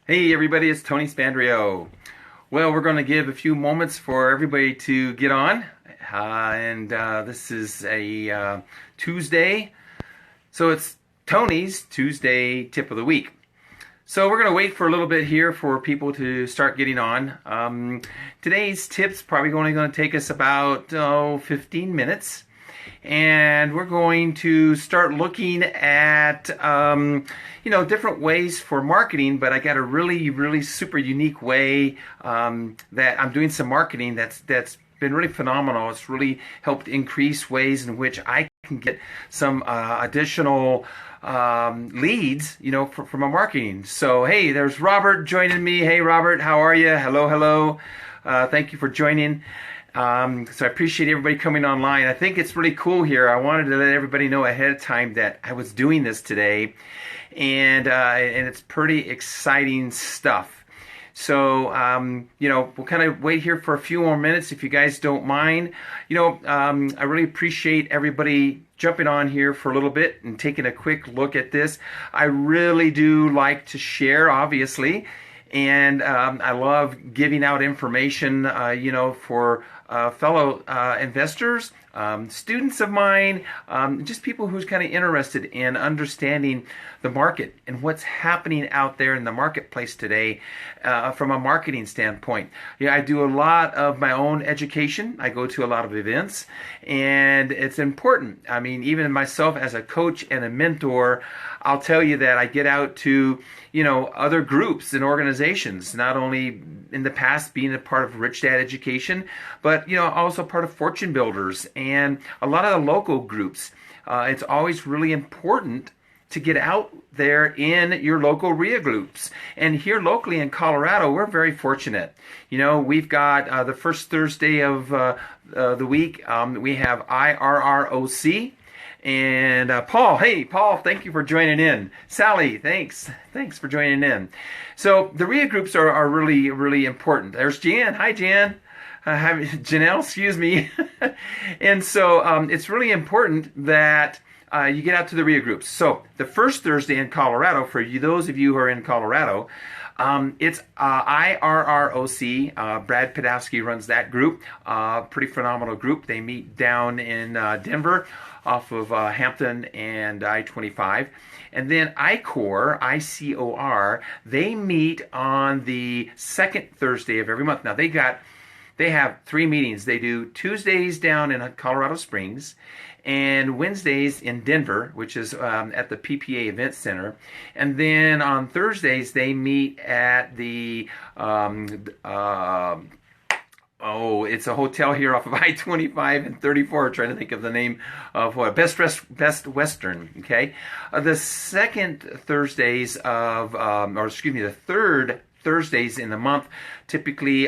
Hey everybody, it's Tony Spandrio. Well, we're going to give a few moments for everybody to get on. And this is a Tuesday, so it's Tony's Tuesday tip of the week. So we're going to wait for a little bit here for people to start getting on. Today's tip's probably only going to take us about 15 minutes. And we're going to start looking at different ways for marketing, but I got a really super unique way that I'm doing some marketing that's been really phenomenal. It's really helped increase ways in which I can get some additional leads, from my marketing. So hey, there's Robert joining me. Hey Robert, how are you? Hello. Thank you for joining. So I appreciate everybody coming online. I think it's really cool here. I wanted to let everybody know ahead of time that I was doing this today, and it's pretty exciting stuff. So we'll kind of wait here for a few more minutes if you guys don't mind. I really appreciate everybody jumping on here for a little bit and taking a quick look at this. I really do like to share, obviously. And I love giving out information, for fellow investors, students of mine, just people who's kind of interested in understanding the market and what's happening out there in the marketplace today from a marketing standpoint. Yeah, I do a lot of my own education. I go to a lot of events, and it's important. I mean, even myself as a coach and a mentor, I'll tell you that I get out to other groups and organizations, not only in the past being a part of Rich Dad Education, but also part of Fortune Builders and a lot of the local groups. It's always really important to get out there in your local RIA groups. And here locally in Colorado, we're very fortunate. We've got the first Thursday of the week, we have IRROC. And Paul, hey, Paul, thank you for joining in. Sally, thanks for joining in. So the RIA groups are really important. There's Jan. Hi, Jan. Janelle, excuse me. And so it's really important that you get out to the RIA groups. So the first Thursday in Colorado, for those of you who are in Colorado, it's IRROC. Brad Podowski runs that group. Pretty phenomenal group. They meet down in Denver off of Hampton and I-25. And then ICOR, ICOR, they meet on the second Thursday of every month. Now they have 3 meetings. They do Tuesdays down in Colorado Springs and Wednesdays in Denver, which is at the PPA Event Center. And then on Thursdays, they meet at the, it's a hotel here off of I-25 and 34. I'm trying to think of the name of what, Best Western, okay? The third Thursdays in the month. Typically,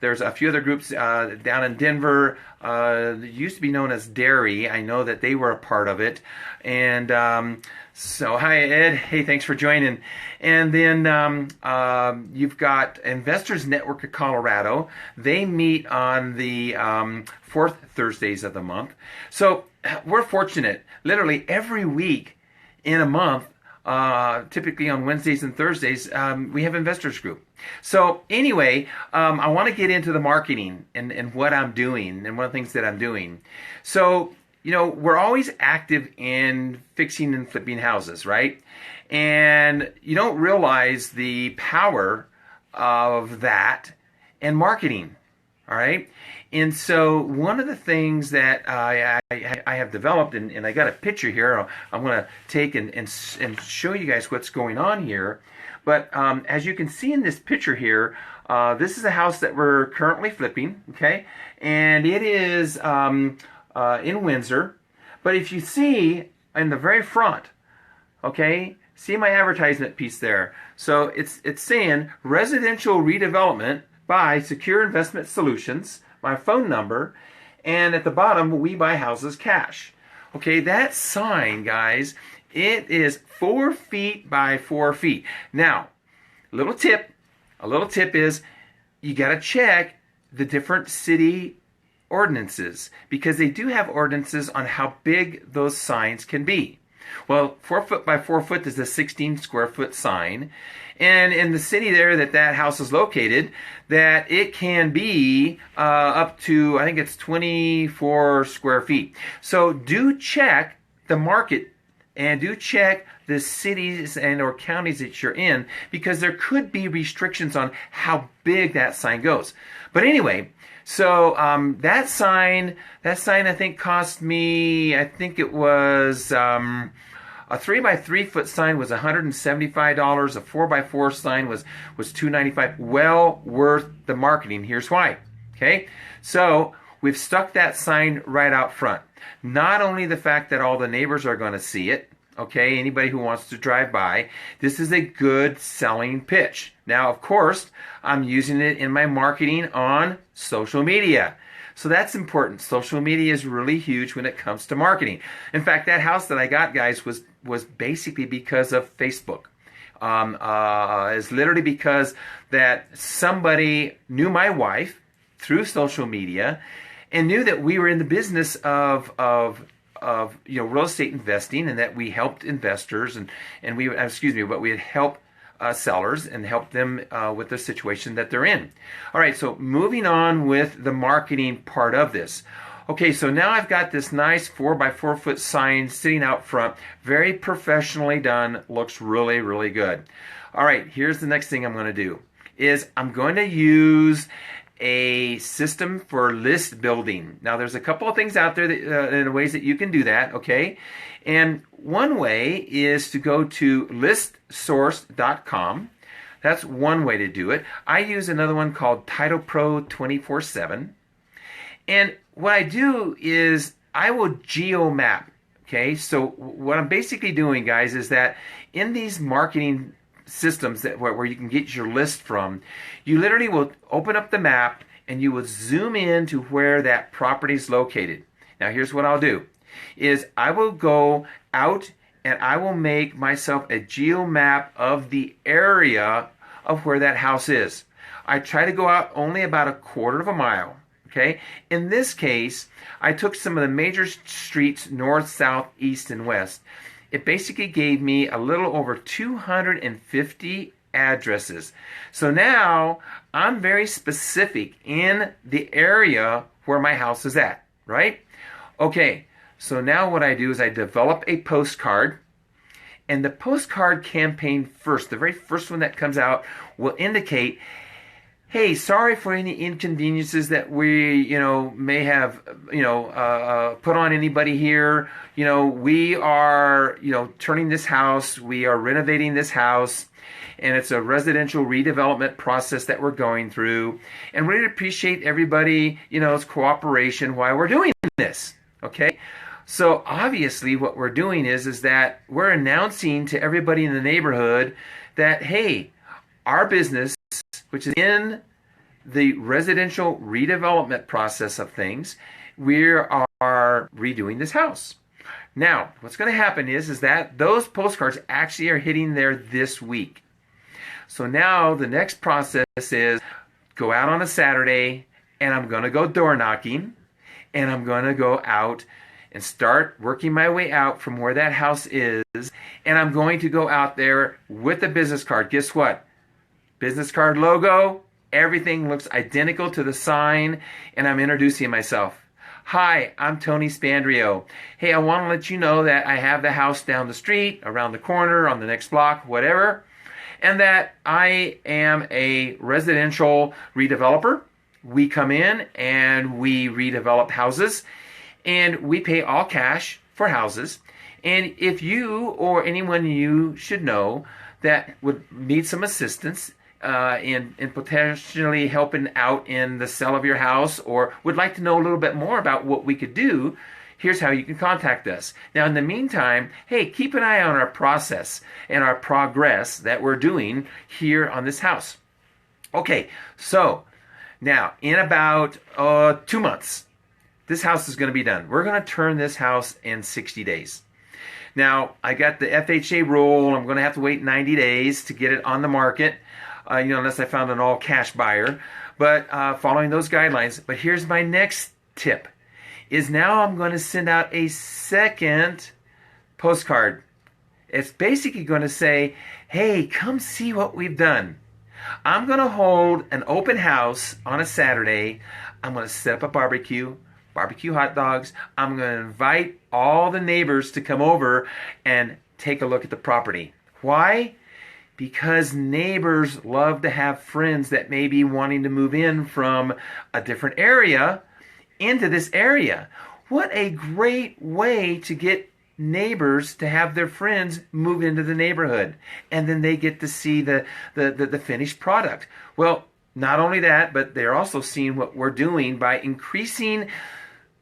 there's a few other groups down in Denver. That used to be known as Dairy. I know that they were a part of it. And so, hi, Ed. Hey, thanks for joining. And then you've got Investors Network of Colorado. They meet on the fourth Thursdays of the month. So we're fortunate. Literally every week in a month, typically on Wednesdays and Thursdays, we have investors group. So anyway, I want to get into the marketing and what I'm doing and one of the things that I'm doing. So, we're always active in fixing and flipping houses, right? And you don't realize the power of that in marketing, all right? And so one of the things that I have developed, and I got a picture here I'm going to take and show you guys what's going on here. But as you can see in this picture here, this is a house that we're currently flipping, okay? And it is in Windsor. But if you see in the very front, okay, see my advertisement piece there. So it's saying residential redevelopment by Secure Investment Solutions, my phone number, and at the bottom, we buy houses cash. Okay, that sign, guys, it is 4 feet by 4 feet. Now, a little tip is you got to check the different city ordinances, because they do have ordinances on how big those signs can be. Well, 4 foot by 4 foot is a 16 square foot sign. And in the city there that house is located, that it can be up to, I think it's 24 square feet. So do check the market and do check the cities and or counties that you're in, because there could be restrictions on how big that sign goes. But anyway, so that sign I think cost me, I think it was a 3 by 3 foot sign was $175. A 4 by 4 sign was $295. Well worth the marketing. Here's why. Okay, so we've stuck that sign right out front. Not only the fact that all the neighbors are going to see it, okay, anybody who wants to drive by, this is a good selling pitch. Now, of course, I'm using it in my marketing on social media. So that's important. Social media is really huge when it comes to marketing. In fact, that house that I got, guys, was basically because of Facebook. It's literally because that somebody knew my wife through social media and knew that we were in the business of real estate investing, and that we helped investors and we had helped sellers and help them with the situation that they're in. All right, so moving on with the marketing part of this. Okay, so now I've got this nice 4 by 4 foot sign sitting out front, very professionally done, looks really, really good. All right, here's the next thing I'm going to do, is I'm going to use a system for list building. Now, there's a couple of things out there that, in ways that you can do that, okay? And one way is to go to listsource.com. That's one way to do it. I use another one called Title Pro 24/7. And what I do is I will geomap, okay? So what I'm basically doing, guys, is that in these marketing systems where you can get your list from, you literally will open up the map and you will zoom in to where that property is located. Now, here's what I'll do, is I will go out and I will make myself a geomap of the area of where that house is. I try to go out only about a quarter of a mile. Okay. In this case, I took some of the major streets, north, south, east, and west. It basically gave me a little over 250 addresses. So now I'm very specific in the area where my house is at, right? Okay, so now what I do is I develop a postcard, and the postcard campaign first, the very first one that comes out, will indicate, hey, sorry for any inconveniences that we, may have, put on anybody here. We are, turning this house, we are renovating this house, and it's a residential redevelopment process that we're going through. And we really appreciate everybody's cooperation while we're doing this, okay? So obviously what we're doing is that we're announcing to everybody in the neighborhood that, hey, our business, which is in the residential redevelopment process of things, we are redoing this house. Now, what's going to happen is that those postcards actually are hitting there this week. So now the next process is go out on a Saturday, and I'm going to go door knocking, and I'm going to go out and start working my way out from where that house is, and I'm going to go out there with the business card. Guess what? Business card logo, everything looks identical to the sign, and I'm introducing myself. Hi, I'm Tony Spandrio. Hey, I want to let you know that I have the house down the street, around the corner, on the next block, whatever, and that I am a residential redeveloper. We come in and we redevelop houses, and we pay all cash for houses. And if you or anyone you should know that would need some assistance in potentially helping out in the sale of your house, or would like to know a little bit more about what we could do, here's how you can contact us. Now, in the meantime, hey, keep an eye on our process and our progress that we're doing here on this house. Okay, so now in about 2 months, this house is going to be done. We're going to turn this house in 60 days. Now, I got the FHA rule. I'm going to have to wait 90 days to get it on the market, unless I found an all-cash buyer. But following those guidelines. But here's my next tip, is now I'm going to send out a second postcard. It's basically going to say, hey, come see what we've done. I'm going to hold an open house on a Saturday. I'm going to set up a barbecue hot dogs. I'm going to invite all the neighbors to come over and take a look at the property. Why? Because neighbors love to have friends that may be wanting to move in from a different area into this area. What a great way to get neighbors to have their friends move into the neighborhood, and then they get to see the finished product. Well, not only that, but they're also seeing what we're doing by increasing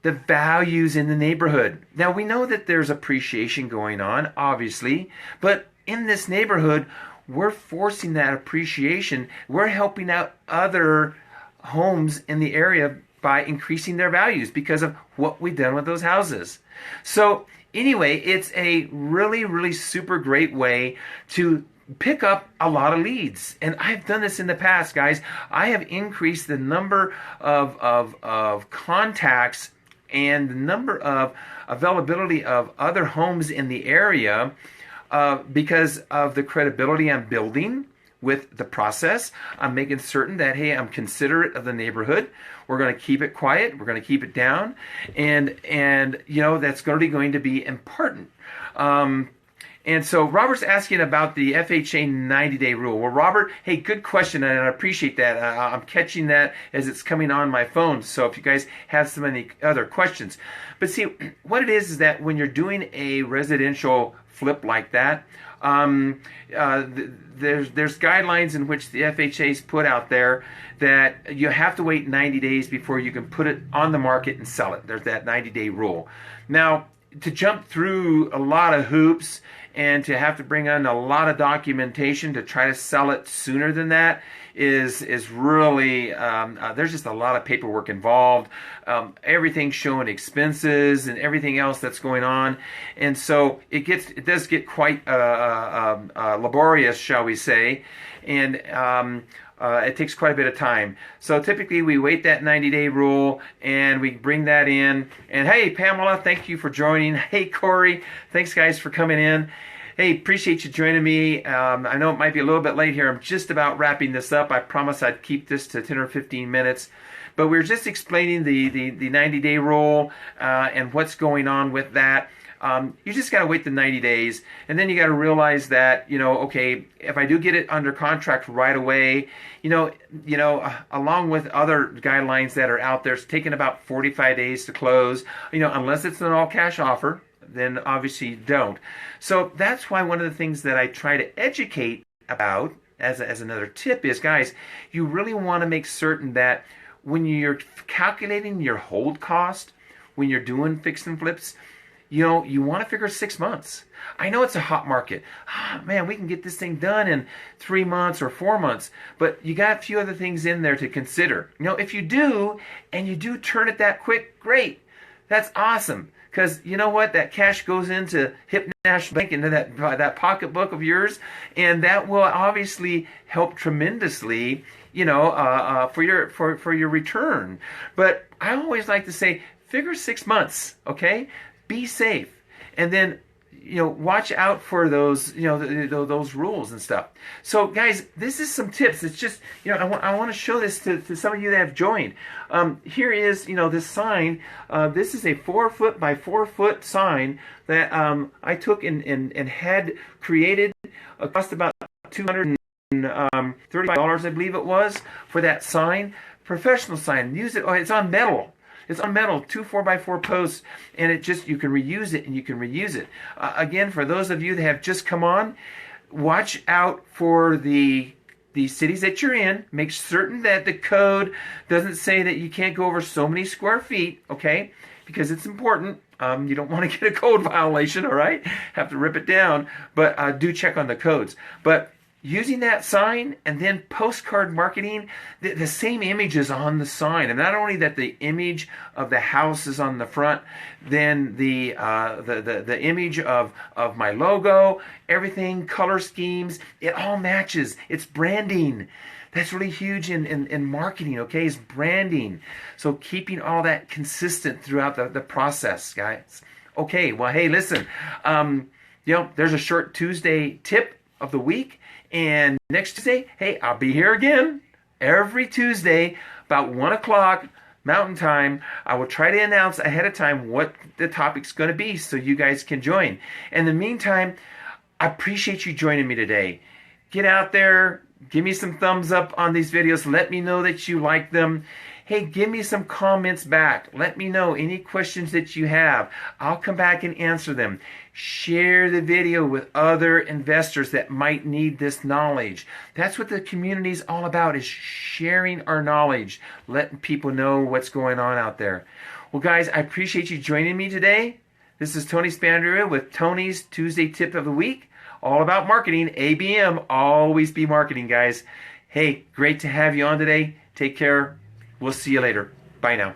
the values in the neighborhood. Now, we know that there's appreciation going on, obviously, but in this neighborhood, we're forcing that appreciation. We're helping out other homes in the area by increasing their values because of what we've done with those houses. So anyway, it's a really, really super great way to pick up a lot of leads. And I've done this in the past, guys. I have increased the number of contacts and the number of availability of other homes in the area because of the credibility I'm building with the process. I'm making certain that, hey, I'm considerate of the neighborhood. We're going to keep it quiet. We're going to keep it down. And you know, that's going to be important. And so Robert's asking about the FHA 90-day rule. Well, Robert, hey, good question, and I appreciate that. I'm catching that as it's coming on my phone. So if you guys have some any other questions. But see, what it is that when you're doing a residential flip like that, there's guidelines in which the FHA's put out there that you have to wait 90 days before you can put it on the market and sell it. There's that 90-day rule. Now, to jump through a lot of hoops and to have to bring on a lot of documentation to try to sell it sooner than that is really there's just a lot of paperwork involved. Everything's showing expenses and everything else that's going on, and so it does get quite laborious, shall we say, and it takes quite a bit of time. So typically we wait that 90-day rule and we bring that in. And hey, Pamela, thank you for joining. Hey, Corey, thanks guys for coming in. Hey, appreciate you joining me. I know it might be a little bit late here. I'm just about wrapping this up. I promised I'd keep this to 10 or 15 minutes. But we're just explaining the 90-day rule and what's going on with that. You just got to wait the 90 days, and then you got to realize that, you know, okay, if I do get it under contract right away, you know, along with other guidelines that are out there, it's taking about 45 days to close, you know, unless it's an all-cash offer, then obviously don't. So that's why one of the things that I try to educate about as another tip is, guys, you really want to make certain that when you're calculating your hold cost, when you're doing fix and flips, you know, you want to figure 6 months. I know it's a hot market. Man, we can get this thing done in 3 months or 4 months, but you got a few other things in there to consider. You know, if you do, and you do turn it that quick, great. That's awesome. Because you know what? That cash goes into Hip National Bank, into that pocketbook of yours, and that will obviously help tremendously, you know, for your return. But I always like to say, figure 6 months, okay? Be safe, and then, you know, watch out for those, you know, those rules and stuff. So, guys, this is some tips. It's just, you know, I want to show this to some of you that have joined. Here is, you know, this sign. This is a 4-foot by 4-foot sign that I took and had created. It cost about $235, I believe it was, for that sign. Professional sign. Use it. Oh, it's on metal. It's on metal, 2 4x4 posts, and it just, you can reuse it and you can reuse it. Again, for those of you that have just come on, watch out for the cities that you're in. Make certain that the code doesn't say that you can't go over so many square feet, okay? Because it's important. You don't want to get a code violation, all right? Have to rip it down, but do check on the codes. But using that sign and then postcard marketing, the same image is on the sign, and not only that the image of the house is on the front, then the image of my logo, everything, color schemes, it all matches. It's branding. That's really huge in marketing, okay, is branding. So keeping all that consistent throughout the process, guys. Okay, well, hey, listen, there's a short Tuesday tip of the week, and next Tuesday, hey, I'll be here again every Tuesday about 1 o'clock Mountain Time. I will try to announce ahead of time what the topic's going to be so you guys can join. In the meantime, I appreciate you joining me today. Get out there, give me some thumbs up on these videos. Let me know that you like them. Hey, give me some comments back. Let me know any questions that you have. I'll come back and answer them. Share the video with other investors that might need this knowledge. That's what the community is all about, is sharing our knowledge, letting people know what's going on out there. Well, guys, I appreciate you joining me today. This is Tony Spandria with Tony's Tuesday Tip of the Week. All about marketing. ABM, always be marketing, guys. Hey, great to have you on today. Take care. We'll see you later. Bye now.